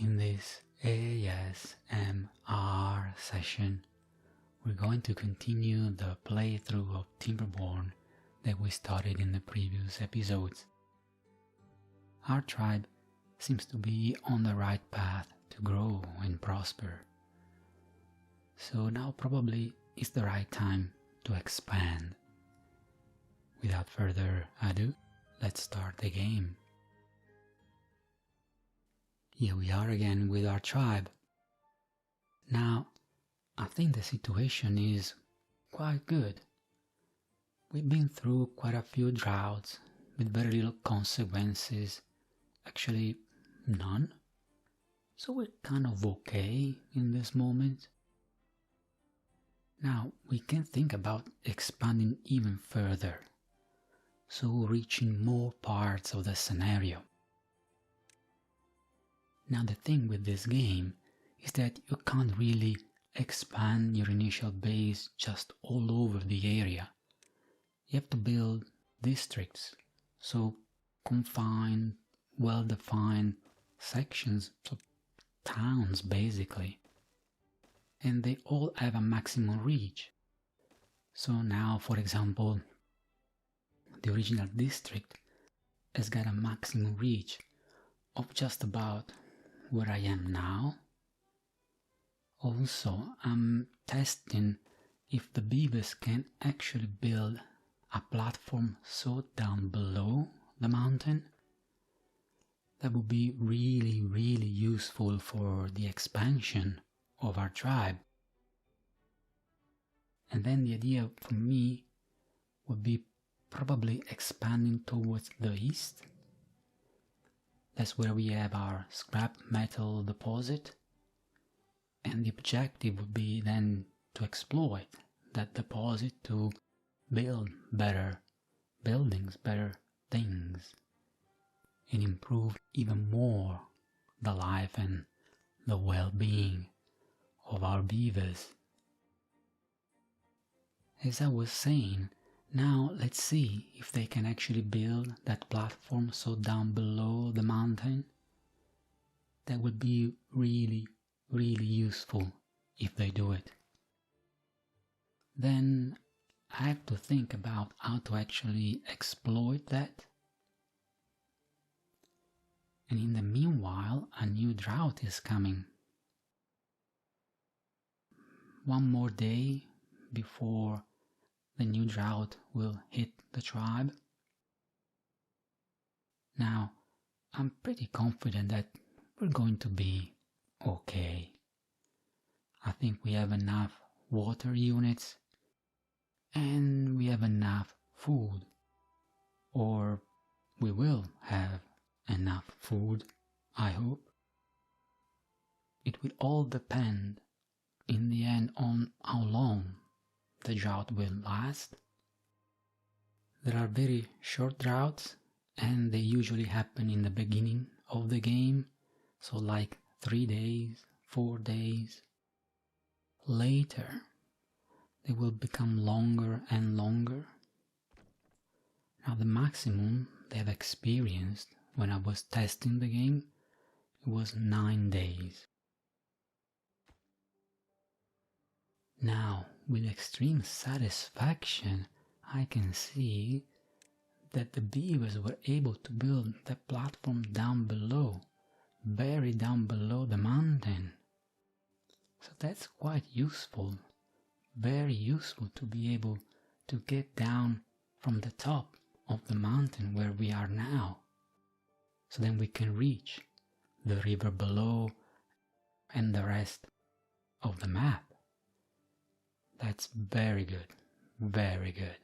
In this ASMR session, we're going to continue the playthrough of Timberborn that we started in the previous episodes. Our tribe seems to be on the right path to grow and prosper. So now probably is the right time to expand. Without further ado, let's start the game. Here we are again with our tribe. Now, I think the situation is quite good. We've been through quite a few droughts with very little consequences, actually none. So we're kind of okay in this moment. Now we can think about expanding even further, so reaching more parts of the scenario. Now the thing with this game is that you can't really expand your initial base just all over the area. You have to build districts, so confined, well-defined sections, so towns basically. And they all have a maximum reach. So now, for example, the original district has got a maximum reach of just about where I am now. Also, I'm testing if the Beavers can actually build a platform so down below the mountain. That would be really useful for the expansion of our tribe. And then the idea for me would be probably expanding towards the east. That's where we have our scrap metal deposit, and the objective would be then to exploit that deposit to build better buildings, better things, and improve even more the life and the well-being of our beavers. As I was saying, now let's see if they can actually build that platform so down below the mountain. That would be really useful if they do it. Then I have to think about how to actually exploit that. And in the meanwhile, a new drought is coming. One more day before the new drought will hit the tribe. Now, I'm pretty confident that we're going to be okay. I think we have enough water units and we have enough food, or we will have enough food, I hope. It will all depend in the end on how long the drought will last. There are very short droughts and they usually happen in the beginning of the game, so like 3 days, 4 days. Later they will become longer and longer. Now the maximum they have experienced when I was testing the game, it was 9 days. Now, with extreme satisfaction, I can see that the beavers were able to build the platform down below, very down below the mountain. So that's quite useful, very useful to be able to get down from the top of the mountain where we are now. So then we can reach the river below and the rest of the map. That's very good, very good.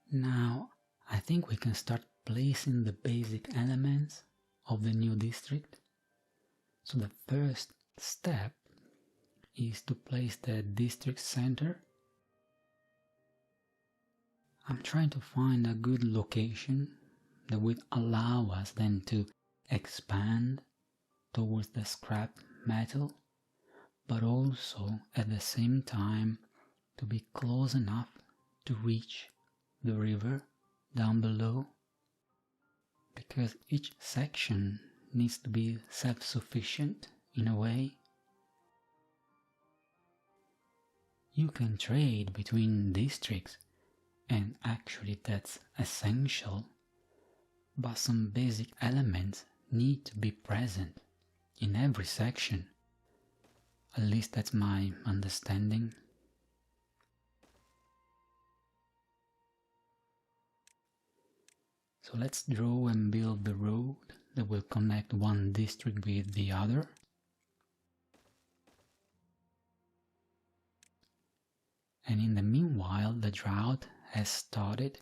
Now, I think we can start placing the basic elements of the new district. So the first step is to place the district center. I'm trying to find a good location that would allow us then to expand towards the scrap metal, but also at the same time to be close enough to reach the river down below. because each section needs to be self-sufficient in a way. You can trade between districts, and actually that's essential, but some basic elements need to be present in every section. At least that's my understanding. So let's draw and build the road that will connect one district with the other. And in the meanwhile, the drought has started,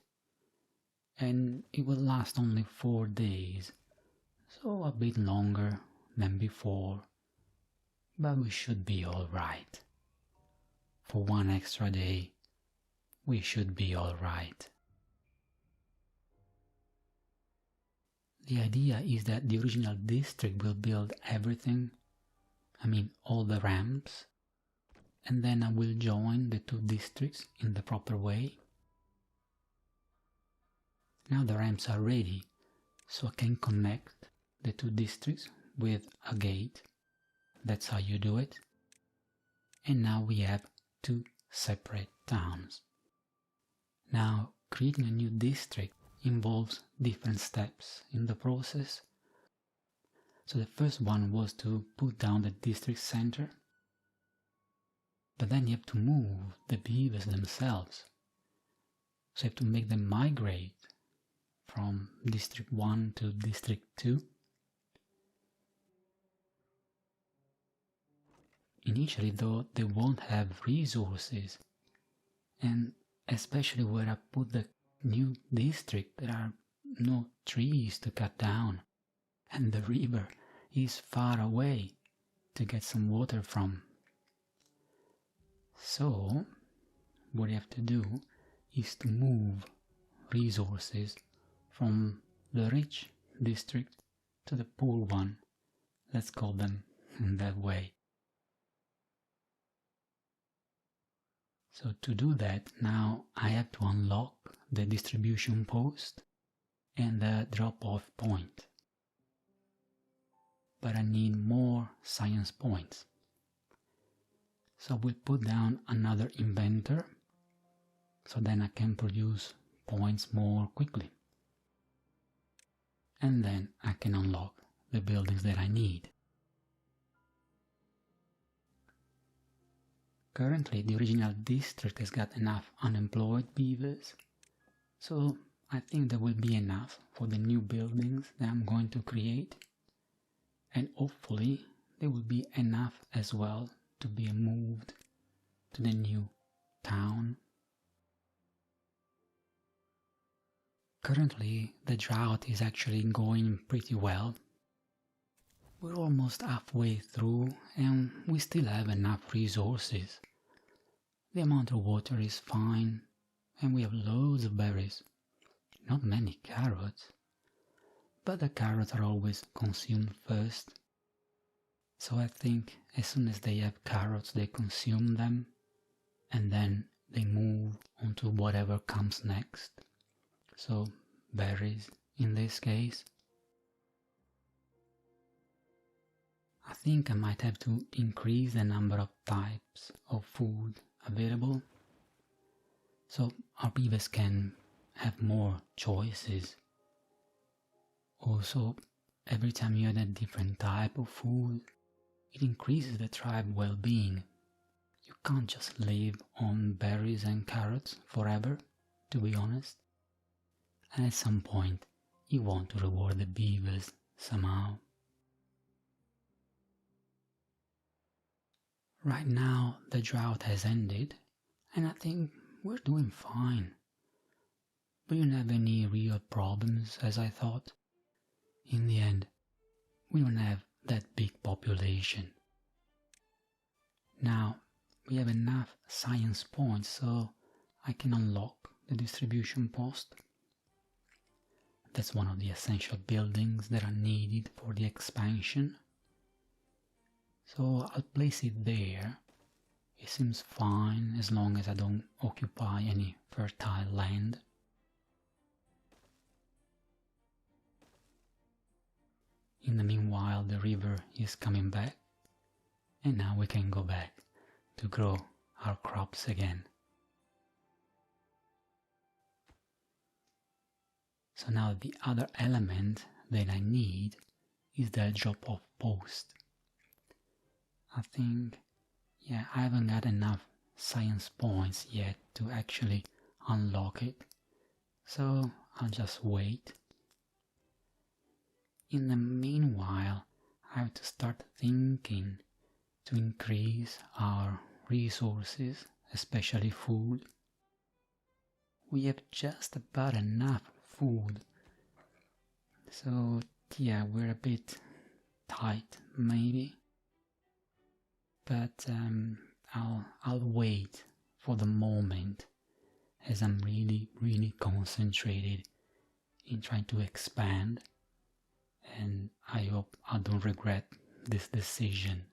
and it will last only 4 days, so a bit longer than before, but we should be alright. For 1 extra day, we should be alright. The idea is that the original district will build everything, all the ramps, and then I will join the 2 districts in the proper way. Now the ramps are ready, so I can connect the 2 districts with a gate. That's how you do it. And now we have 2 separate towns. Now, creating a new district involves different steps in the process. So the first one was to put down the district center. But then you have to move the beavers themselves. So you have to make them migrate from District 1 to District 2. Initially though, they won't have resources, and especially where I put the new district, there are no trees to cut down, and the river is far away to get some water from. So, what you have to do is to move resources from the rich district to the poor one. Let's call them in that way. So to do that, now I have to unlock the distribution post and the drop-off point. But I need more science points. So we'll put down another inventor, so then I can produce points more quickly. And then I can unlock the buildings that I need. Currently, the original district has got enough unemployed beavers, so I think there will be enough for the new buildings that I'm going to create, and hopefully there will be enough as well to be moved to the new town. Currently, the drought is actually going pretty well. We're almost halfway through and we still have enough resources. The amount of water is fine and we have loads of berries. Not many carrots, but the carrots are always consumed first. So I think as soon as they have carrots they consume them and then they move on to whatever comes next. So berries in this case. I think I might have to increase the number of types of food available, so our beavers can have more choices. Also, every time you add a different type of food, it increases the tribe well-being. You can't just live on berries and carrots forever, to be honest. And at some point, you want to reward the beavers somehow. Right now, the drought has ended, and I think we're doing fine. We don't have any real problems, as I thought. In the end, we don't have that big population. Now, we have enough science points, so I can unlock the distribution post. That's one of the essential buildings that are needed for the expansion. So I'll place it there. It seems fine as long as I don't occupy any fertile land. while the river is coming back, and now we can go back to grow our crops again. So now the other element that I need is the drop-off post. I think, I haven't got enough science points yet to actually unlock it, so I'll just wait. In the meanwhile, I have to start thinking to increase our resources, especially food. We have just about enough food, so we're a bit tight maybe, but I'll wait for the moment, as I'm really concentrated in trying to expand, and I hope I don't regret this decision.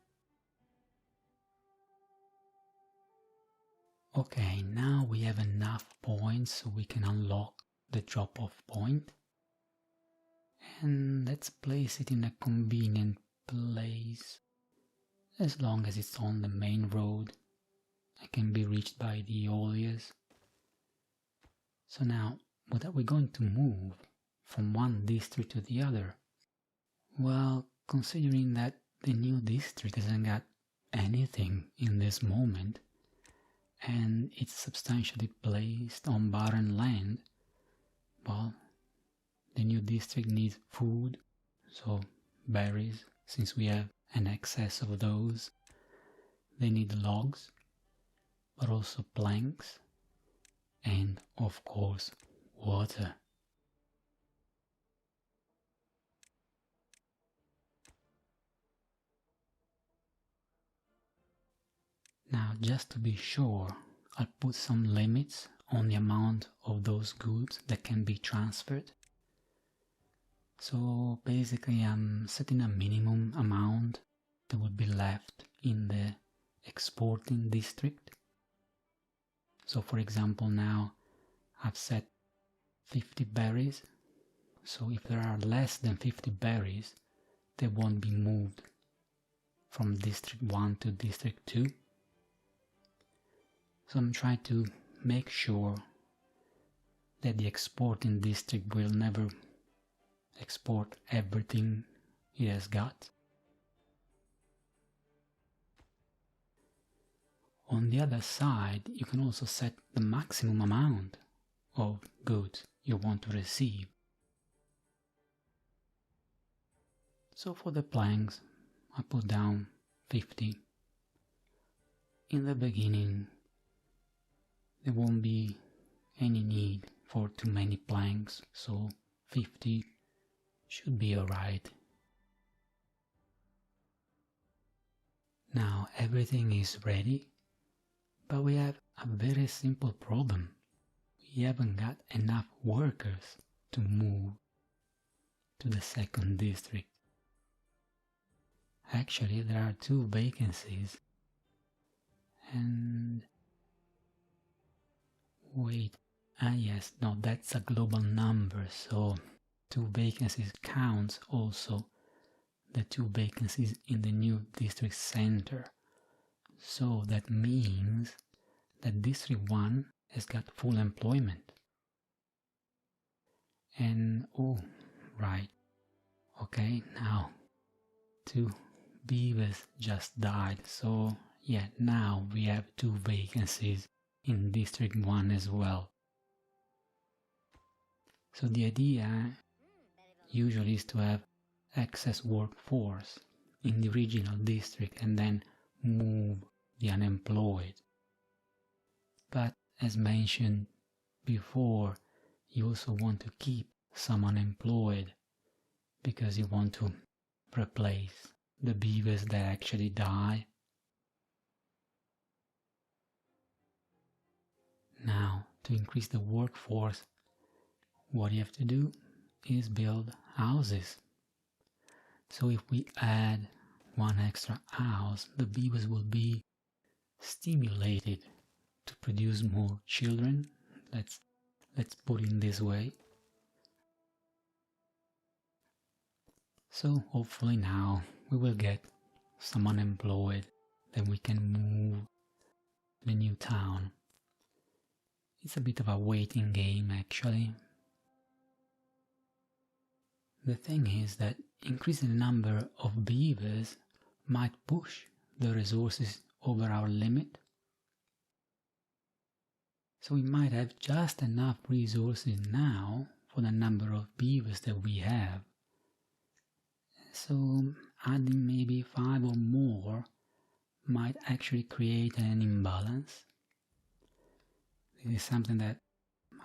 Okay, now we have enough points so we can unlock the drop-off point, and let's place it in a convenient place. As long as it's on the main road, it can be reached by the eolias. So now, what are we going to move from one district to the other? Well, considering that the new district hasn't got anything in this moment, and it's substantially placed on barren land, well, the new district needs food, so berries, since we have an excess of those. They need logs, but also planks, and of course water. Now, just to be sure, I'll put some limits on the amount of those goods that can be transferred. So basically I'm setting a minimum amount that would be left in the exporting district. So for example, now I've set 50 berries, so if there are less than 50 berries, they won't be moved from district 1 to district 2. So I'm trying to make sure that the exporting district will never export everything it has got. On the other side, you can also set the maximum amount of goods you want to receive. So for the planks, I put down 50. In the beginning, there won't be any need for too many planks, so 50 should be alright. Now everything is ready, but we have a very simple problem. We haven't got enough workers to move to the second district. Actually, there are 2 vacancies, and wait, yes, no, that's a global number, so 2 vacancies counts also the 2 vacancies in the new district center. So that means that district 1 has got full employment. And right, okay, now 2 beavers just died, so now we have 2 vacancies in district 1 as well. So the idea usually is to have excess workforce in the regional district and then move the unemployed. But as mentioned before, you also want to keep some unemployed because you want to replace the beavers that actually die. Now, to increase the workforce, what you have to do is build houses. So if we add 1 extra house, the beavers will be stimulated to produce more children. Let's put it in this way. So hopefully now we will get some unemployed, then we can move to the new town. It's a bit of a waiting game actually. The thing is that increasing the number of beavers might push the resources over our limit. So we might have just enough resources now for the number of beavers that we have. So adding maybe 5 or more might actually create an imbalance. This is something that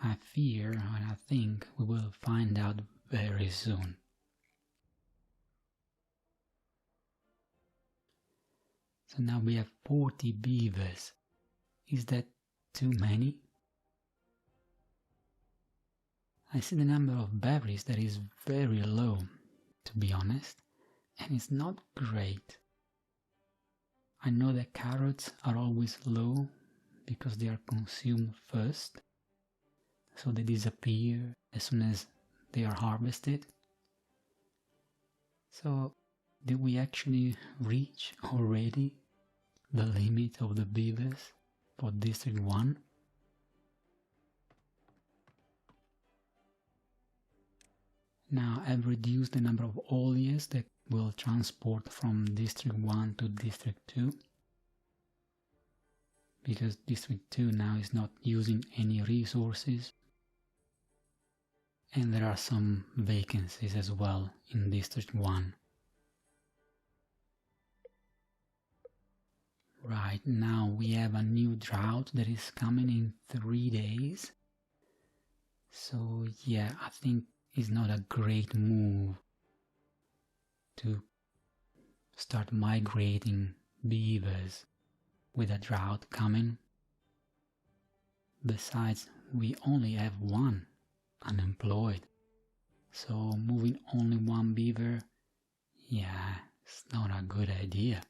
I fear and I think we will find out very soon. So now we have 40 beavers. Is that too many? I see the number of berries that is very low, to be honest, and it's not great. I know that carrots are always low because they are consumed first, so they disappear as soon as they are harvested. So did we actually reach already the limit of the beavers for District 1? Now I've reduced the number of ollies that will transport from District 1 to District 2, because District 2 now is not using any resources, and there are some vacancies as well in District 1. Right, now we have a new drought that is coming in 3 days. So yeah, I think it's not a great move to start migrating beavers with a drought coming. Besides, we only have 1 unemployed. So moving only 1 beaver, yeah, it's not a good idea.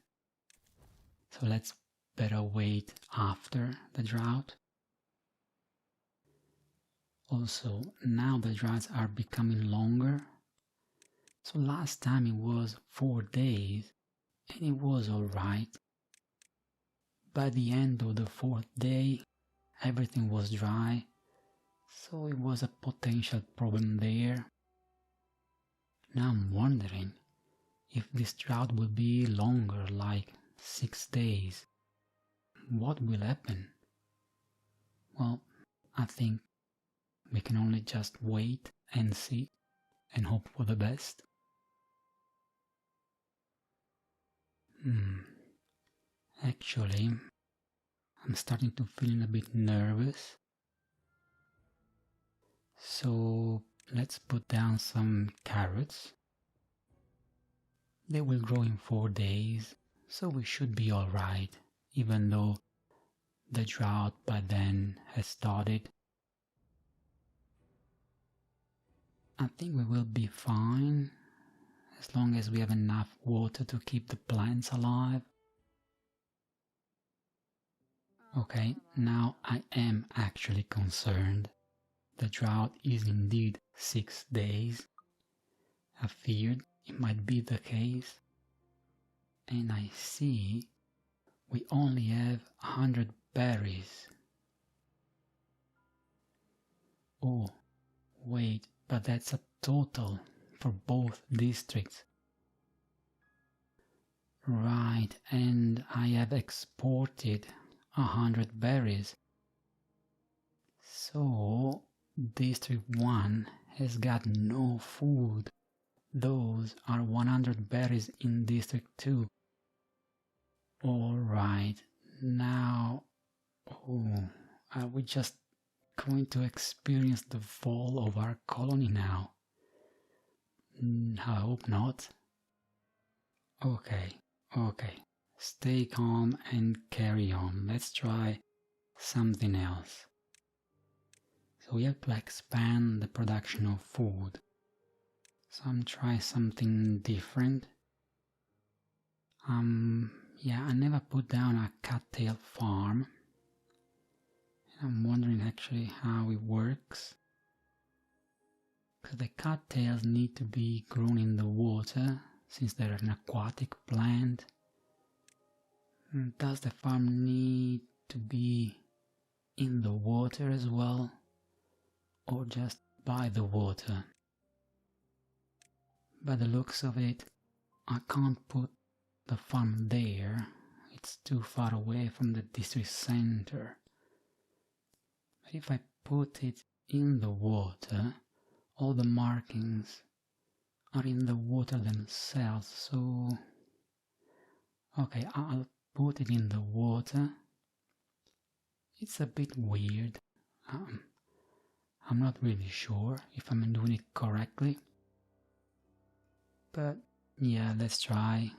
So let's better wait after the drought. Also, now the droughts are becoming longer. So last time it was 4 days and it was alright. By the end of the 4th day, everything was dry, so it was a potential problem there. Now I'm wondering if this drought will be longer, like 6 days. What will happen? Well, I think we can only just wait and see and hope for the best. Actually, I'm starting to feel a bit nervous. So let's put down some carrots. They will grow in 4 days, so we should be alright, even though the drought by then has started. I think we will be fine, as long as we have enough water to keep the plants alive. Okay, now I am actually concerned. The drought is indeed 6 days. I feared it might be the case. And I see we only have 100 berries. Oh, wait, but that's a total for both districts. Right, and I have exported 100 berries. So District 1 has got no food. Those are 100 berries in District 2. Alright, now, are we just going to experience the fall of our colony now? I hope not. Okay, stay calm and carry on. Let's try something else. So we have to expand the production of food. So I'm trying something different. Yeah, I never put down a cattail farm. I'm wondering actually how it works. So the cattails need to be grown in the water, since they're an aquatic plant. Does the farm need to be in the water as well, or just by the water? By the looks of it, I can't put the farm there, it's too far away from the district center. But if I put it in the water, all the markings are in the water themselves, so okay, I'll put it in the water. It's a bit weird. I'm not really sure if I'm doing it correctly. But yeah, let's try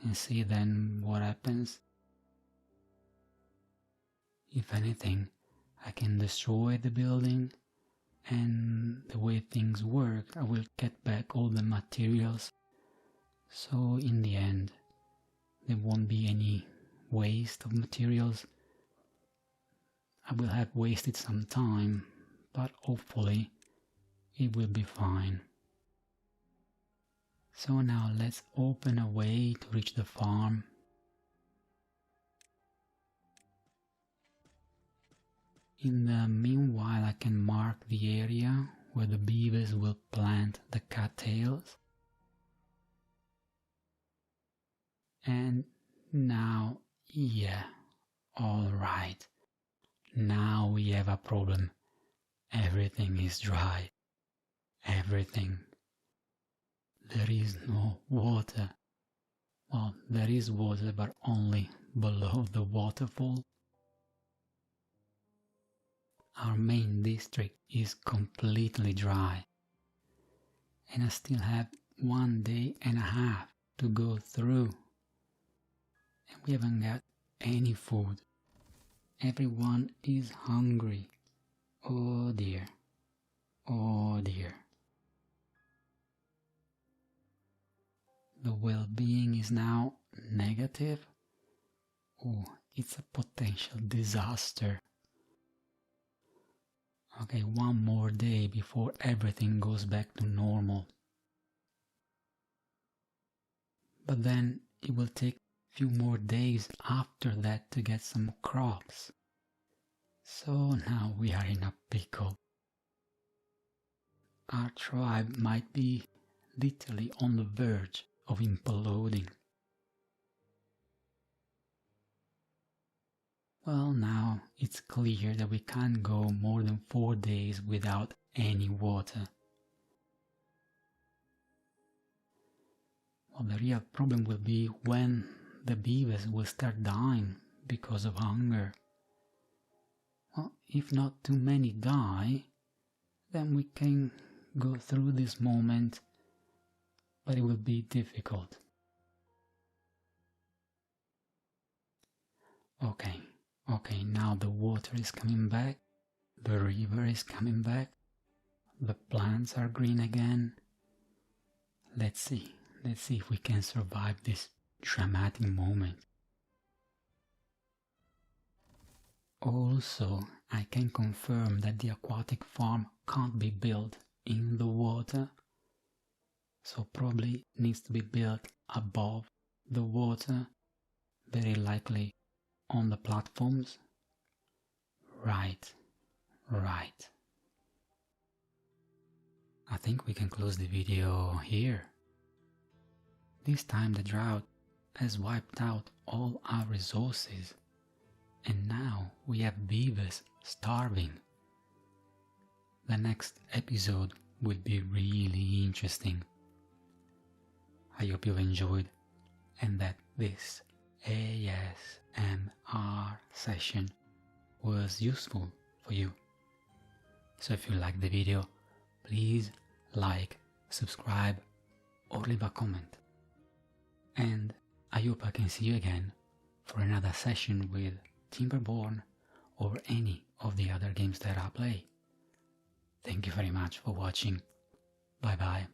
and see then what happens. If anything, I can destroy the building, and the way things work, I will get back all the materials. So in the end, there won't be any waste of materials. I will have wasted some time, but hopefully it will be fine. So now let's open a way to reach the farm. In the meanwhile, I can mark the area where the beavers will plant the cattails. And now, yeah, alright. Now we have a problem. Everything is dry. Everything. There is no water. Well, there is water, but only below the waterfall. Our main district is completely dry. And I still have 1.5 days to go through. And we haven't got any food. Everyone is hungry. Oh dear. Oh dear. The well-being is now negative. Oh, it's a potential disaster. Okay, 1 more day before everything goes back to normal. But then it will take a few more days after that to get some crops. So now we are in a pickle. Our tribe might be literally on the verge of imploding. Well, now it's clear that we can't go more than 4 days without any water. Well, the real problem will be when the beavers will start dying because of hunger. Well, if not too many die, then we can go through this moment, but it will be difficult. Okay, now the water is coming back, the river is coming back, the plants are green again. Let's see if we can survive this dramatic moment. Also, I can confirm that the aquatic farm can't be built in the water, so probably needs to be built above the water, very likely on the platforms. Right. I think we can close the video here. This time the drought has wiped out all our resources, and now we have beavers starving. The next episode will be really interesting. I hope you've enjoyed and that this ASMR session was useful for you. So if you liked the video, please like, subscribe, or leave a comment. And I hope I can see you again for another session with Timberborn or any of the other games that I play. Thank you very much for watching. Bye bye.